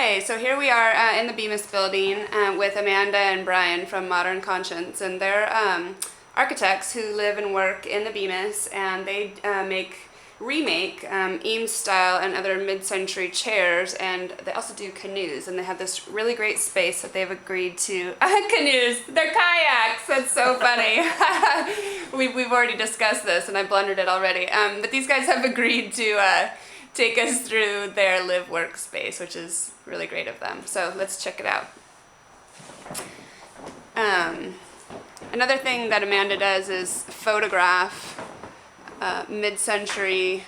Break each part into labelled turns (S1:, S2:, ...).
S1: Okay, so here we are in the Bemis building with Amanda and Brian from Modern Conscience, and they're architects who live and work in the Bemis, and they remake Eames style and other mid-century chairs, and they also do canoes, and they have this really great space that they've agreed to canoes. They're kayaks. That's so funny. We've already discussed this, and I blundered it already. But these guys have agreed to take us through their live workspace, which is really great of them. So let's check it out. Another thing that Amanda does is photograph mid-century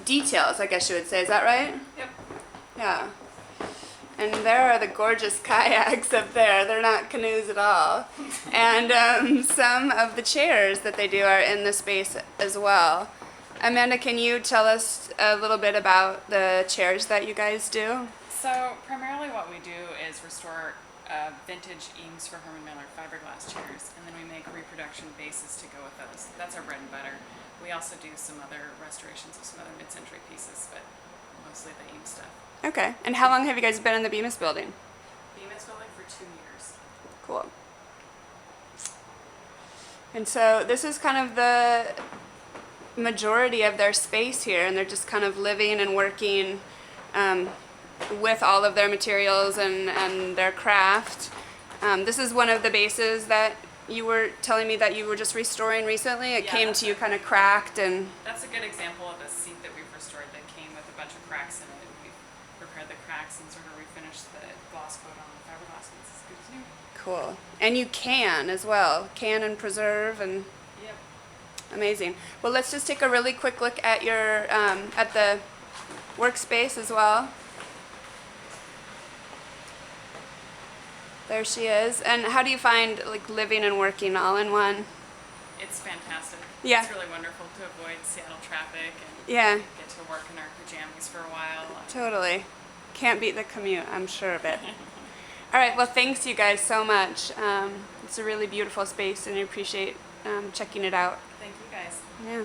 S1: details, I guess you would say. Is that right?
S2: Yep.
S1: Yeah. And there are the gorgeous kayaks up there. They're not canoes at all. And some of the chairs that they do are in the space as well. Amanda, can you tell us a little bit about the chairs that you guys do?
S2: So primarily what we do is restore vintage Eames for Herman Miller fiberglass chairs, and then we make reproduction bases to go with those. That's our bread and butter. We also do some other restorations of some other mid-century pieces, but mostly the Eames stuff.
S1: Okay. And how long have you guys been in the Bemis building?
S2: Bemis building for 2 years.
S1: Cool. And so this is kind of the majority of their space here, and they're just kind of living and working with all of their materials and their craft. This is one of the bases that you were telling me that you were just restoring recently. It came to you kind of cracked, and
S2: that's a good example of a seat that we've restored that came with a bunch of cracks in it. We've repaired the cracks and sort of refinished the gloss coat on the fiberglass, and it's as good as new.
S1: cool. And you can as well, can and preserve, and
S2: Yep.
S1: amazing. Well, let's just take a really quick look at your at the workspace as well. There she is. And how do you find like living and working all in one?
S2: It's fantastic.
S1: Yeah.
S2: It's really wonderful to avoid Seattle traffic and
S1: Yeah,
S2: get to work in our pajamas for a while.
S1: totally. Can't beat the commute, I'm sure of it. All right, well, thanks you guys so much. It's a really beautiful space, and I appreciate checking it out.
S2: Thank you guys.
S1: Yeah.